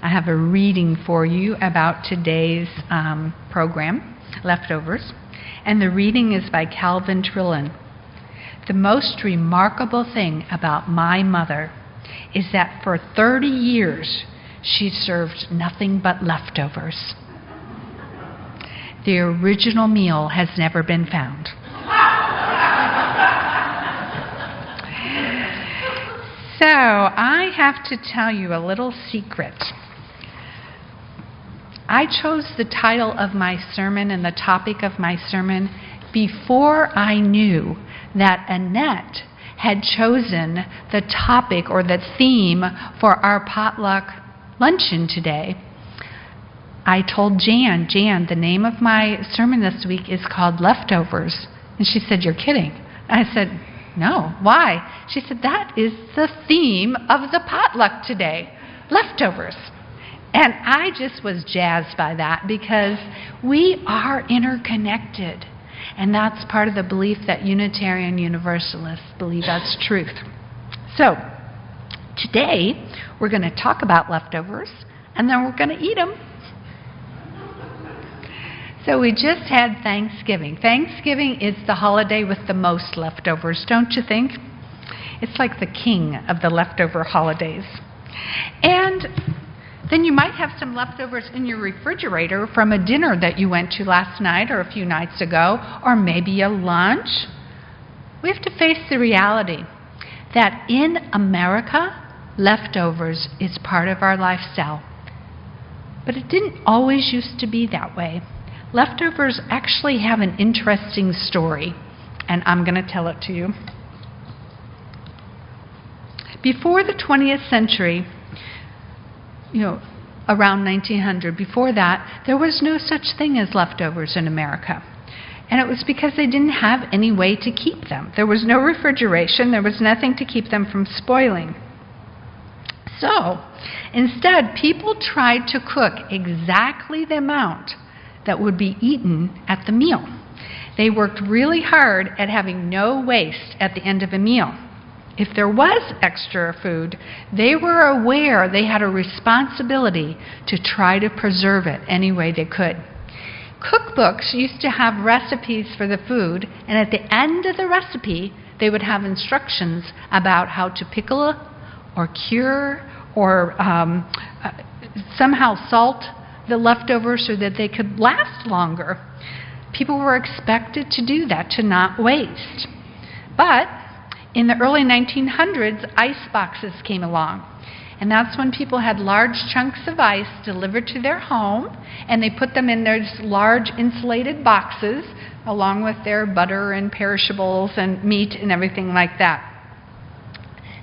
I have a reading for you about today's program, Leftovers. And the reading is by Calvin Trillin. The most remarkable thing about my mother is that for 30 years she served nothing but leftovers. The original meal has never been found. So I have to tell you a little secret. I chose the title of my sermon and the topic of my sermon before I knew that Annette had chosen the topic or the theme for our potluck luncheon today. I told Jan, the name of my sermon this week is called Leftovers. And she said, "You're kidding." I said, "No, why?" She said, "That is the theme of the potluck today, leftovers." And I just was jazzed by that because we are interconnected. And that's part of the belief that Unitarian Universalists believe that's truth. So, today we're going to talk about leftovers and then we're going to eat them. So we just had Thanksgiving. Thanksgiving is the holiday with the most leftovers, don't you think? It's like the king of the leftover holidays. And then you might have some leftovers in your refrigerator from a dinner that you went to last night or a few nights ago, or maybe a lunch. We have to face the reality that in America, leftovers is part of our lifestyle. But it didn't always used to be that way. Leftovers actually have an interesting story, and I'm going to tell it to you. Before the 20th century, around 1900, before that, there was no such thing as leftovers in America. And it was because they didn't have any way to keep them. There was no refrigeration. There was nothing to keep them from spoiling. So, instead, people tried to cook exactly the amount that would be eaten at the meal. They worked really hard at having no waste at the end of a meal. If there was extra food, they were aware they had a responsibility to try to preserve it any way they could. Cookbooks used to have recipes for the food, and at the end of the recipe, they would have instructions about how to pickle or cure or somehow salt the leftovers so that they could last longer. People were expected to do that, to not waste. But in the early 1900s, ice boxes came along. And that's when people had large chunks of ice delivered to their home, and they put them in those large insulated boxes, along with their butter and perishables and meat and everything like that.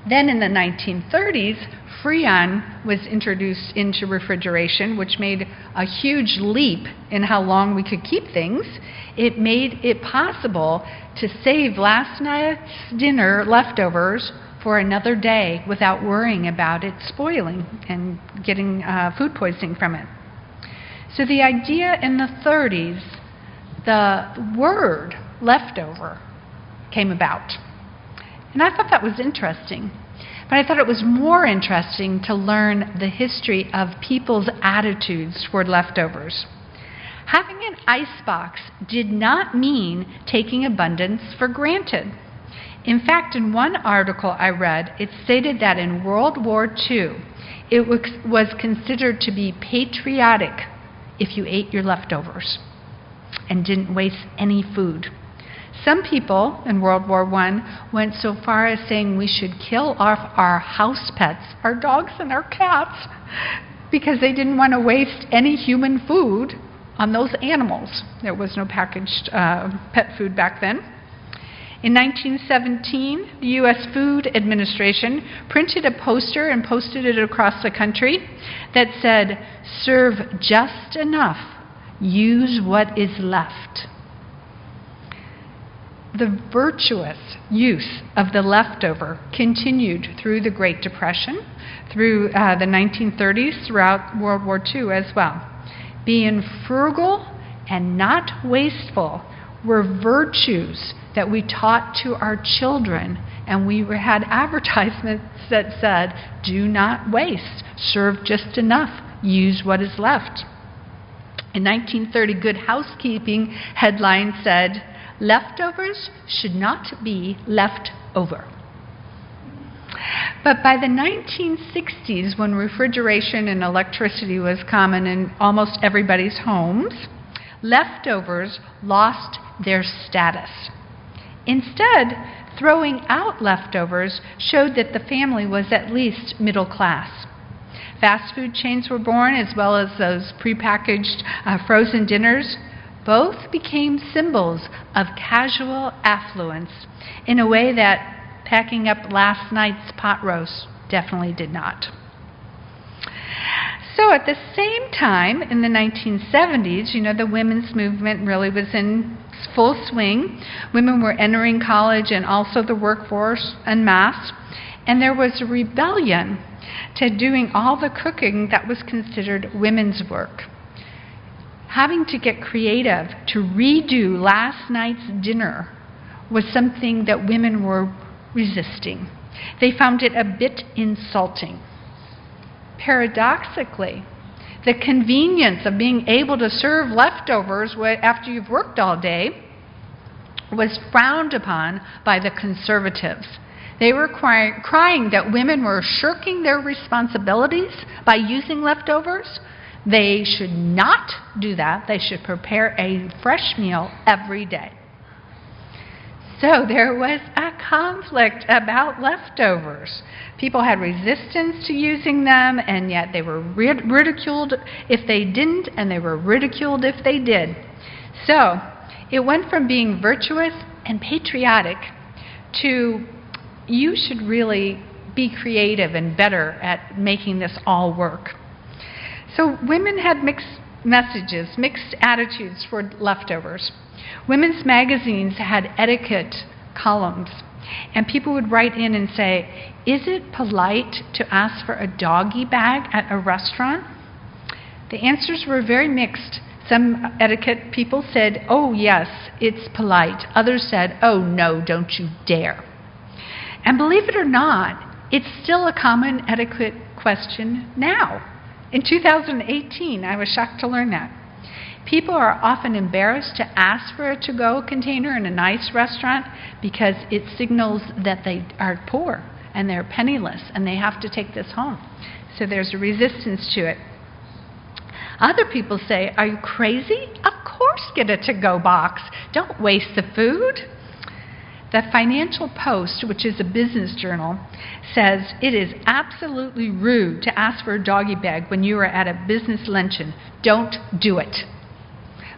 Then in the 1930s, Freon was introduced into refrigeration, which made a huge leap in how long we could keep things. It made it possible to save last night's dinner leftovers for another day without worrying about it spoiling and getting food poisoning from it. So the idea in the 30s, the word leftover came about. And I thought that was interesting. But I thought it was more interesting to learn the history of people's attitudes toward leftovers. Having an icebox did not mean taking abundance for granted. In fact, in one article I read, it stated that in World War II, it was considered to be patriotic if you ate your leftovers and didn't waste any food. Some people in World War I went so far as saying we should kill off our house pets, our dogs and our cats, because they didn't want to waste any human food on those animals. There was no packaged pet food back then. In 1917, the U.S. Food Administration printed a poster and posted it across the country that said, "Serve just enough, use what is left." The virtuous use of the leftover continued through the Great Depression, through the 1930s, throughout World War II as well. Being frugal and not wasteful were virtues that we taught to our children, and we had advertisements that said, "Do not waste, serve just enough, use what is left. In 1930, Good Housekeeping headline said, "Leftovers should not be left over." But by the 1960s, when refrigeration and electricity was common in almost everybody's homes, leftovers lost their status. Instead, throwing out leftovers showed that the family was at least middle class. Fast food chains were born, as well as those prepackaged frozen dinners. Both became symbols of casual affluence in a way that packing up last night's pot roast definitely did not. So at the same time, in the 1970s, the women's movement really was in full swing. Women were entering college and also the workforce en masse, and there was a rebellion to doing all the cooking that was considered women's work. Having to get creative to redo last night's dinner was something that women were resisting. They found it a bit insulting. Paradoxically, the convenience of being able to serve leftovers after you've worked all day was frowned upon by the conservatives. They were crying that women were shirking their responsibilities by using leftovers. They should not do that. They should prepare a fresh meal every day. So there was a conflict about leftovers. People had resistance to using them, and yet they were ridiculed if they didn't, and they were ridiculed if they did. So it went from being virtuous and patriotic to you should really be creative and better at making this all work. So women had mixed messages, mixed attitudes toward leftovers. Women's magazines had etiquette columns, and people would write in and say, "Is it polite to ask for a doggy bag at a restaurant?" The answers were very mixed. Some etiquette people said, "Oh yes, it's polite." Others said, "Oh no, don't you dare." And believe it or not, it's still a common etiquette question now. In 2018, I was shocked to learn that. People are often embarrassed to ask for a to-go container in a nice restaurant because it signals that they are poor and they're penniless and they have to take this home. So there's a resistance to it. Other people say, "Are you crazy? Of course get a to-go box. Don't waste the food." The Financial Post, which is a business journal, says it is absolutely rude to ask for a doggy bag when you are at a business luncheon. Don't do it.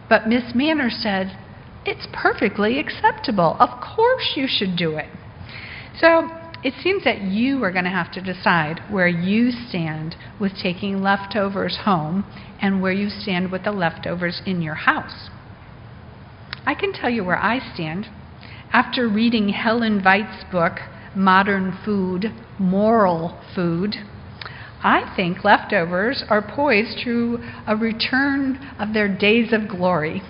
But Miss Manners said, it's perfectly acceptable. Of course you should do it. So it seems that you are going to have to decide where you stand with taking leftovers home and where you stand with the leftovers in your house. I can tell you where I stand. After reading Helen Veit's book, Modern Food, Moral Food, I think leftovers are poised to a return of their days of glory.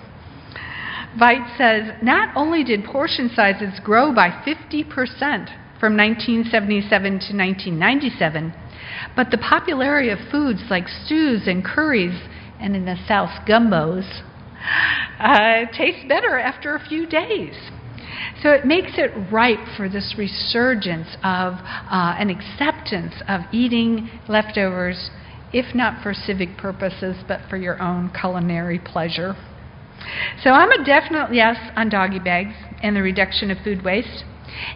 Veit says, not only did portion sizes grow by 50% from 1977 to 1997, but the popularity of foods like stews and curries, and in the South, gumbos, taste better after a few days. So it makes it ripe for this resurgence of an acceptance of eating leftovers, if not for civic purposes, but for your own culinary pleasure. So I'm a definite yes on doggy bags and the reduction of food waste.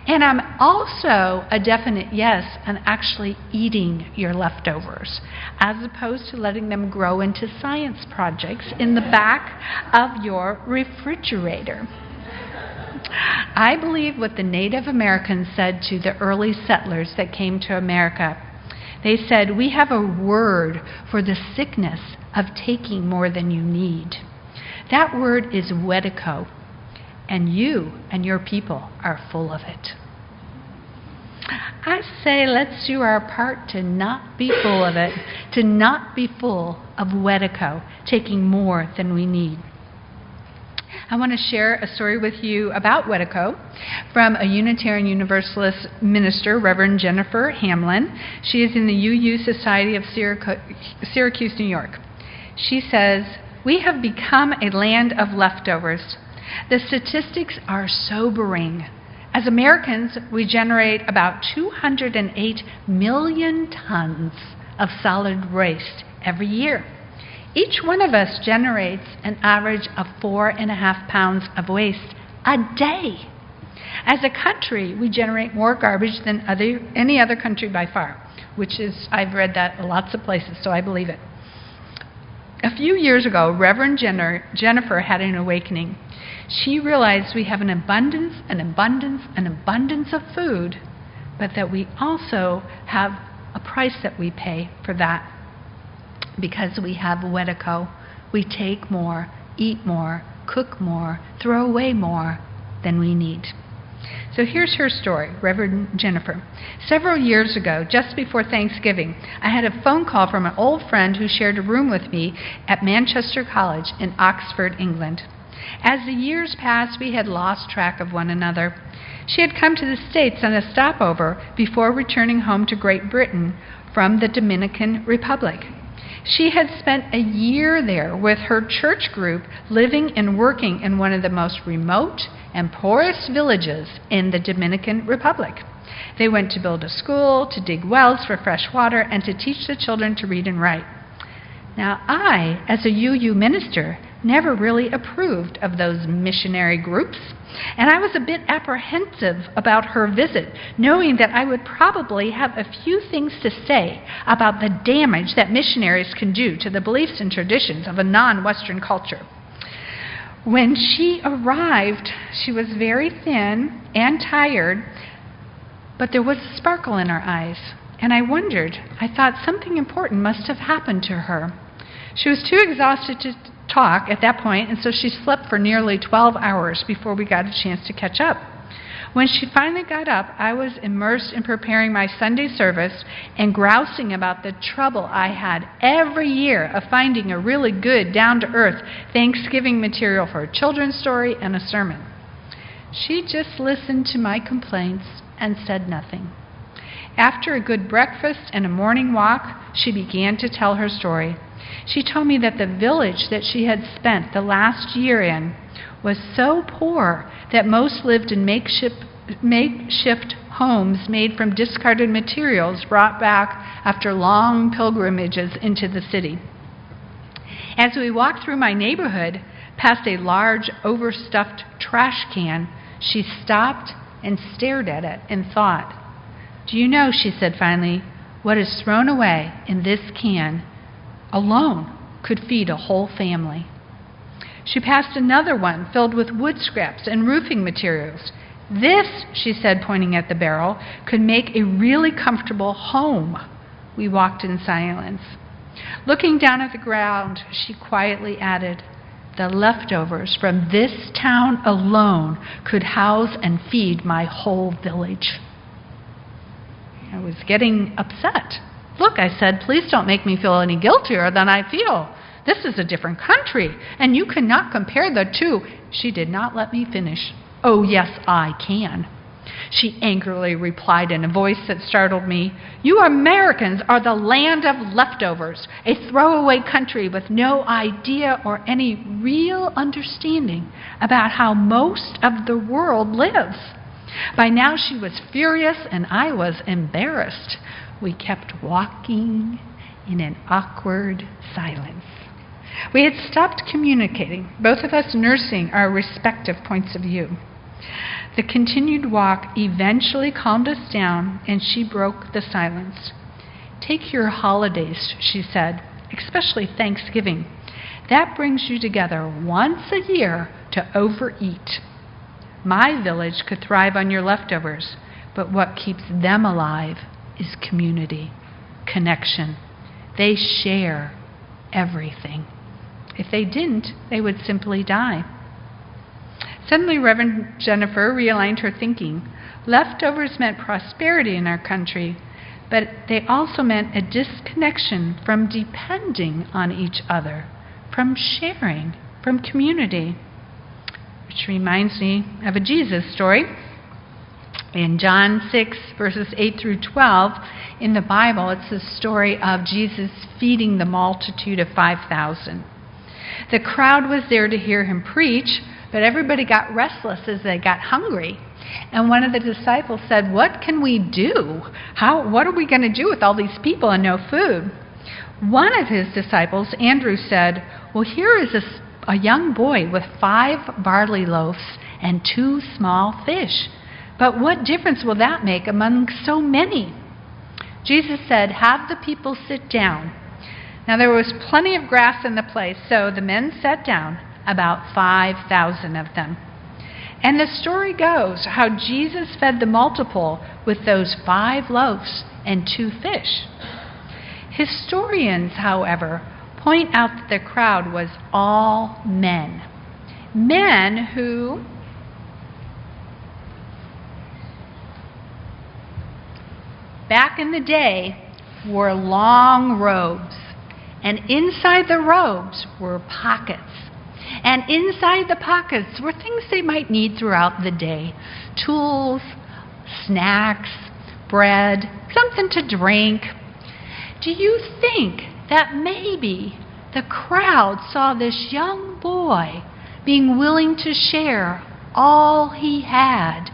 And I'm also a definite yes on actually eating your leftovers, as opposed to letting them grow into science projects in the back of your refrigerator. I believe what the Native Americans said to the early settlers that came to America. They said, "We have a word for the sickness of taking more than you need. That word is wedico, and you and your people are full of it." I say let's do our part to not be full of it, to not be full of wedico, taking more than we need. I want to share a story with you about Wetico from a Unitarian Universalist minister, Reverend Jennifer Hamlin. She is in the UU Society of Syracuse, New York. She says, "We have become a land of leftovers. The statistics are sobering. As Americans, we generate about 208 million tons of solid waste every year. Each one of us generates an average of 4.5 pounds of waste a day. As a country, we generate more garbage than any other country by far," which is, I've read that in lots of places, so I believe it. A few years ago, Reverend Jennifer had an awakening. She realized we have an abundance of food, but that we also have a price that we pay for that. Because we have Wetico, we take more, eat more, cook more, throw away more than we need. So here's her story, Reverend Jennifer. Several years ago, just before Thanksgiving, I had a phone call from an old friend who shared a room with me at Manchester College in Oxford, England. As the years passed, we had lost track of one another. She had come to the States on a stopover before returning home to Great Britain from the Dominican Republic. She had spent a year there with her church group, living and working in one of the most remote and poorest villages in the Dominican Republic. They went to build a school, to dig wells for fresh water, and to teach the children to read and write. Now, I, as a UU minister, never really approved of those missionary groups, and I was a bit apprehensive about her visit, knowing that I would probably have a few things to say about the damage that missionaries can do to the beliefs and traditions of a non-Western culture. When she arrived, she was very thin and tired, but there was a sparkle in her eyes, and I thought something important must have happened to her. She was too exhausted to talk at that point, and so she slept for nearly 12 hours before we got a chance to catch up. When she finally got up, I was immersed in preparing my Sunday service and grousing about the trouble I had every year of finding a really good, down-to-earth Thanksgiving material for a children's story and a sermon. She just listened to my complaints and said nothing. After a good breakfast and a morning walk, she began to tell her story. She told me that the village that she had spent the last year in was so poor that most lived in makeshift homes made from discarded materials brought back after long pilgrimages into the city. As we walked through my neighborhood, past a large, overstuffed trash can, she stopped and stared at it and thought, "Do you know," she said finally, "what is thrown away in this can alone could feed a whole family?" She passed another one filled with wood scraps and roofing materials. "This," she said, pointing at the barrel, "could make a really comfortable home." We walked in silence. Looking down at the ground, she quietly added, "The leftovers from this town alone could house and feed my whole village." I was getting upset. "Look," I said, "please don't make me feel any guiltier than I feel. This is a different country, and you cannot compare the two." She did not let me finish. "Oh, yes, I can," she angrily replied in a voice that startled me. "You Americans are the land of leftovers, a throwaway country with no idea or any real understanding about how most of the world lives." By now she was furious and I was embarrassed. We kept walking in an awkward silence. We had stopped communicating, both of us nursing our respective points of view. The continued walk eventually calmed us down, and she broke the silence. "Take your holidays," she said, "especially Thanksgiving. That brings you together once a year to overeat. My village could thrive on your leftovers, but what keeps them alive is community, connection. They share everything. If they didn't, they would simply die." Suddenly, Reverend Jennifer realigned her thinking. Leftovers meant prosperity in our country, but they also meant a disconnection from depending on each other, from sharing, from community. which reminds me of a Jesus story. In John 6, verses 8 through 12, in the Bible, it's the story of Jesus feeding the multitude of 5,000. The crowd was there to hear him preach, but everybody got restless as they got hungry. And one of the disciples said, "What can we do? What are we going to do with all these people and no food?" One of his disciples, Andrew, said, "Well, here is a young boy with 5 barley loaves and 2 small fish. But what difference will that make among so many?" Jesus said, "Have the people sit down." Now there was plenty of grass in the place, so the men sat down, about 5,000 of them. And the story goes how Jesus fed the multitude with those 5 loaves and 2 fish. Historians, however, point out that the crowd was all men. Men who back in the day wore long robes, and inside the robes were pockets. And inside the pockets were things they might need throughout the day: tools, snacks, bread, something to drink. Do you think that maybe the crowd saw this young boy being willing to share all he had,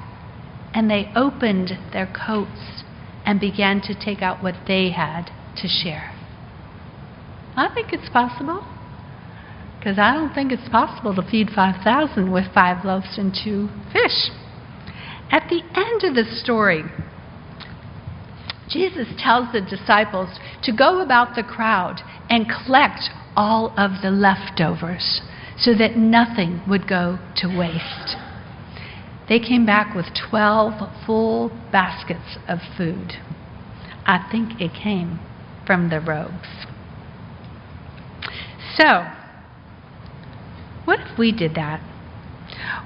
and they opened their coats and began to take out what they had to share? I think it's possible, because I don't think it's possible to feed 5,000 with 5 loaves and 2 fish. At the end of the story, Jesus tells the disciples to go about the crowd and collect all of the leftovers so that nothing would go to waste. They came back with 12 full baskets of food. I think it came from the robes. So, what if we did that?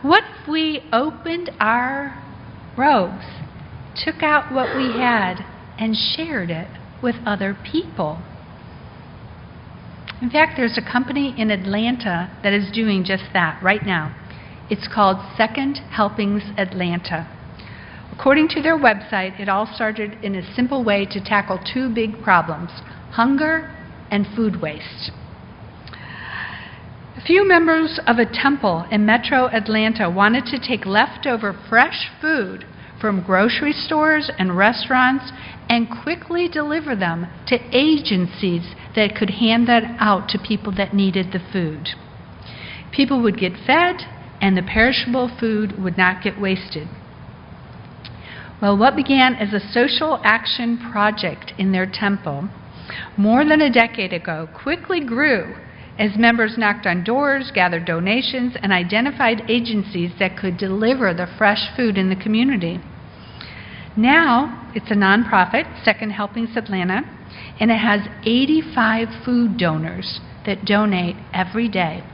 What if we opened our robes, took out what we had, and shared it with other people? In fact, there's a company in Atlanta that is doing just that right now. It's called Second Helpings Atlanta. According to their website, it all started in a simple way to tackle 2 big problems: hunger and food waste. A few members of a temple in metro Atlanta wanted to take leftover fresh food from grocery stores and restaurants and quickly deliver them to agencies that could hand that out to people that needed the food. People would get fed, and the perishable food would not get wasted. Well, what began as a social action project in their temple more than a decade ago quickly grew as members knocked on doors, gathered donations, and identified agencies that could deliver the fresh food in the community. Now, it's a nonprofit, Second Helpings Atlanta, and it has 85 food donors that donate every day.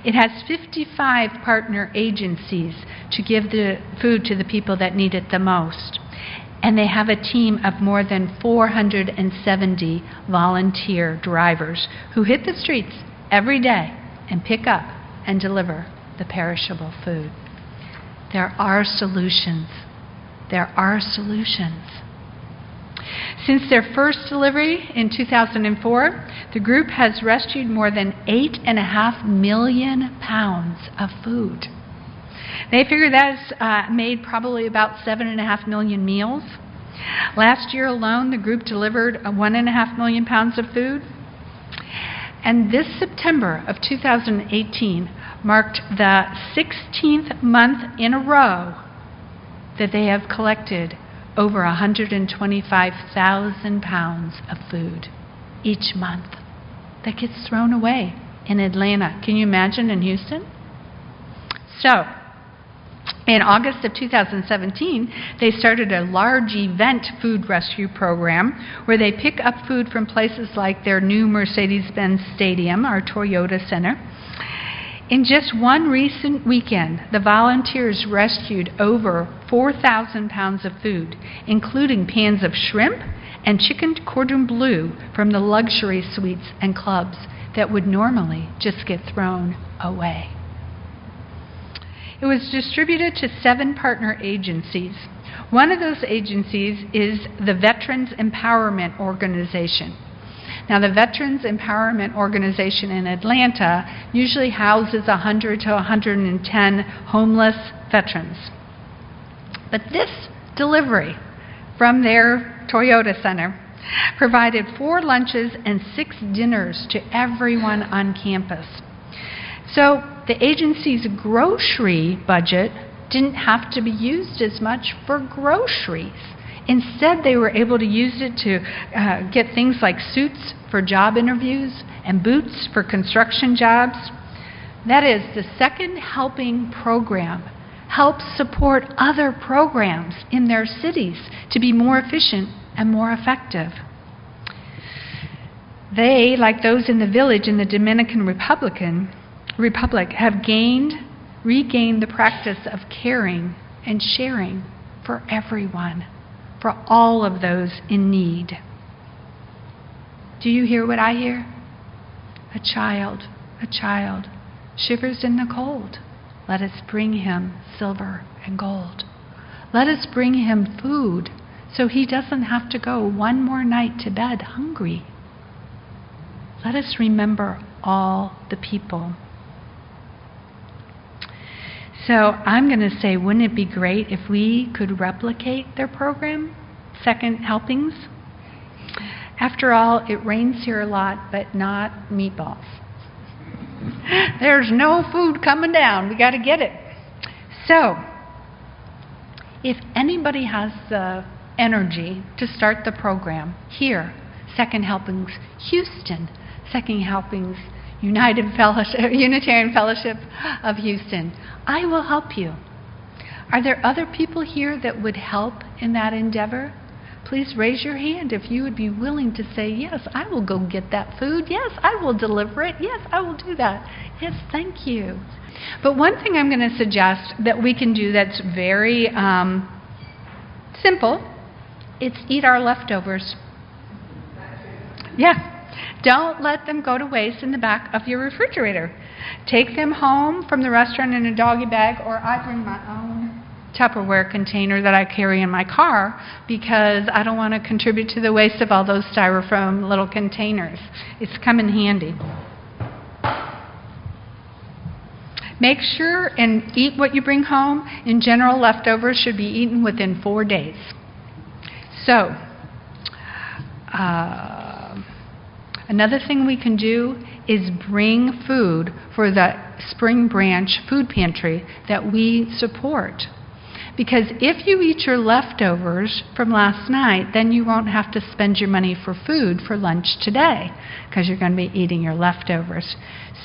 It has 55 partner agencies to give the food to the people that need it the most. And they have a team of more than 470 volunteer drivers who hit the streets every day and pick up and deliver the perishable food. There are solutions. There are solutions. Since their first delivery in 2004, the group has rescued more than 8.5 million pounds of food. They figure that's made probably about 7.5 million meals. Last year alone, the group delivered 1.5 million pounds of food. And this September of 2018 marked the 16th month in a row that they have collected over 125,000 pounds of food each month that gets thrown away in Atlanta. Can you imagine in Houston? So, in August of 2017, they started a large event food rescue program where they pick up food from places like their new Mercedes-Benz Stadium, our Toyota Center. In just one recent weekend, the volunteers rescued over 4,000 pounds of food, including pans of shrimp and chicken cordon bleu from the luxury suites and clubs that would normally just get thrown away. It was distributed to 7 partner agencies. One of those agencies is the Veterans Empowerment Organization. Now, the Veterans Empowerment Organization in Atlanta usually houses 100 to 110 homeless veterans. But this delivery from their Toyota Center provided 4 lunches and 6 dinners to everyone on campus. So the agency's grocery budget didn't have to be used as much for groceries. Instead, they were able to use it to get things like suits for job interviews and boots for construction jobs. That is, the Second Helping program helps support other programs in their cities to be more efficient and more effective. They, like those in the village in the Dominican Republic, have regained the practice of caring and sharing for everyone, for all of those in need. Do you hear what I hear? A child shivers in the cold. Let us bring him silver and gold. Let us bring him food so he doesn't have to go one more night to bed hungry. Let us remember all the people. So I'm going to say, wouldn't it be great if we could replicate their program, Second Helpings? After all, it rains here a lot, but not meatballs. There's no food coming down. We got to get it. So, if anybody has the energy to start the program here, Second Helpings Houston, Second Helpings Unitarian Fellowship of Houston, I will help you. Are there other people here that would help in that endeavor? Please raise your hand if you would be willing to say, yes, I will go get that food. Yes, I will deliver it. Yes, I will do that. Yes, thank you. But one thing I'm going to suggest that we can do that's very simple, it's eat our leftovers. Yeah. Don't let them go to waste in the back of your refrigerator. Take them home from the restaurant in a doggy bag, or I bring my own Tupperware container that I carry in my car because I don't want to contribute to the waste of all those styrofoam little containers. It's come in handy. Make sure and eat what you bring home. In general, leftovers should be eaten within 4 days. So, another thing we can do is bring food for the Spring Branch food pantry that we support. Because if you eat your leftovers from last night, then you won't have to spend your money for food for lunch today, because you're going to be eating your leftovers.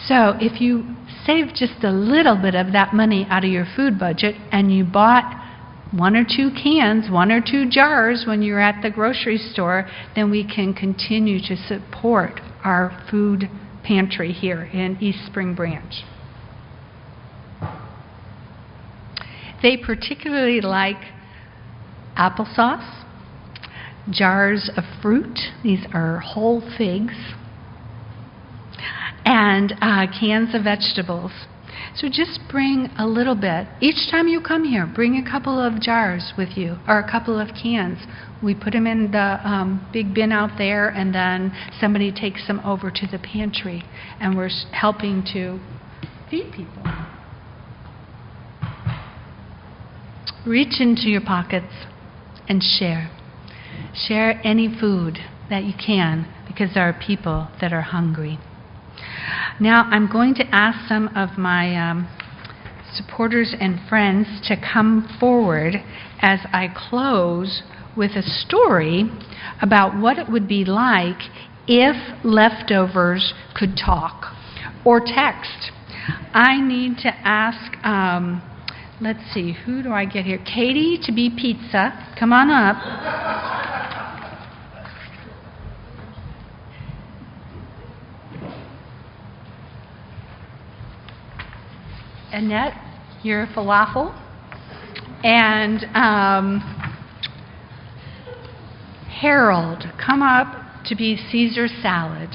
So if you save just a little bit of that money out of your food budget and you bought 1 or 2 cans, 1 or 2 jars when you're at the grocery store, then we can continue to support our food pantry here in East Spring Branch. They particularly like applesauce, jars of fruit, these are whole figs, and cans of vegetables. So just bring a little bit. Each time you come here, bring a couple of jars with you, or a couple of cans. We put them in the big bin out there, and then somebody takes them over to the pantry, and we're helping to feed people. Reach into your pockets and share. Share any food that you can, because there are people that are hungry. Now I'm going to ask some of my supporters and friends to come forward as I close with a story about what it would be like if leftovers could talk or text. I need to ask, let's see, who do I get here? Katie to be pizza. Come on up. Annette, you're falafel. And Harold, come up to be Caesar salad.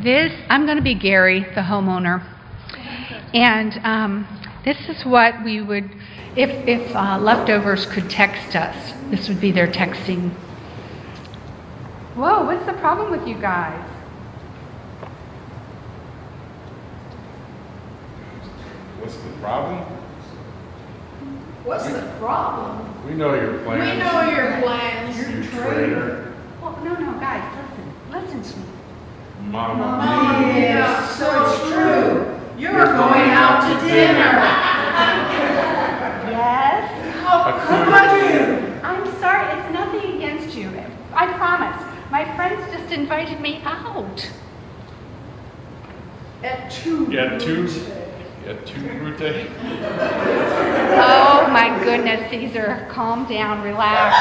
I'm going to be Gary, the homeowner. And this is what we would, if leftovers could text us, this would be their texting. Whoa, what's the problem with you guys? What's the problem? What's the problem? We know your plans. We know your plans. You traitor. Well, no, guys, listen to me. Mama. Yeah, so it's true. You're going out to dinner. Yes? How could you? I'm sorry, it's nothing against you. I promise. My friends just invited me out. At 2. Get two brute. Oh my goodness, Caesar, calm down, relax.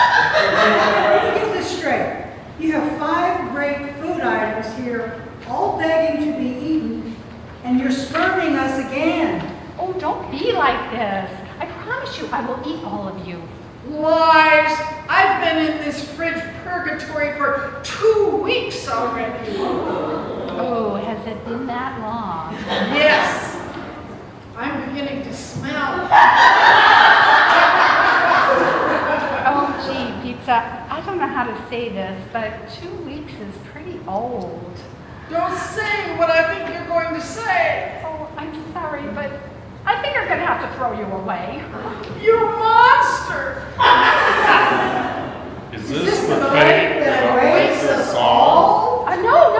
Let me get this straight. You have 5 great food items here, all begging to be eaten, and you're spurning us again. Oh, don't be like this. I promise you I will eat all of you. Lies. I've been in this fridge purgatory for 2 weeks already. Oh, has it been that long? Yes. I'm beginning to smell. Oh, gee, pizza, I don't know how to say this, but 2 weeks is pretty old. Don't say what I think you're going to say. Oh, I'm sorry, but I think I'm going to have to throw you away. You monster. Is this the fate that awaits us all? No.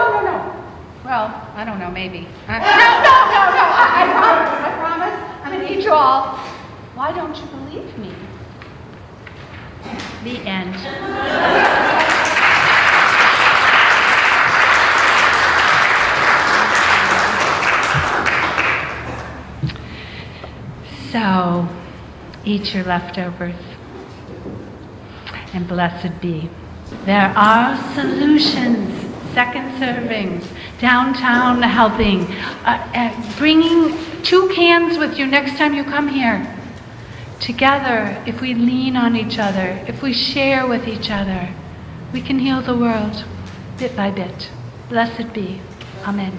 Well, I don't know, maybe. No. I promise. I'm going to eat you all. Why don't you believe me? The end. So, eat your leftovers, and blessed be. There are solutions, second servings, downtown helping, bringing 2 cans with you next time you come here. Together, if we lean on each other, if we share with each other, we can heal the world bit by bit. Blessed be. Amen.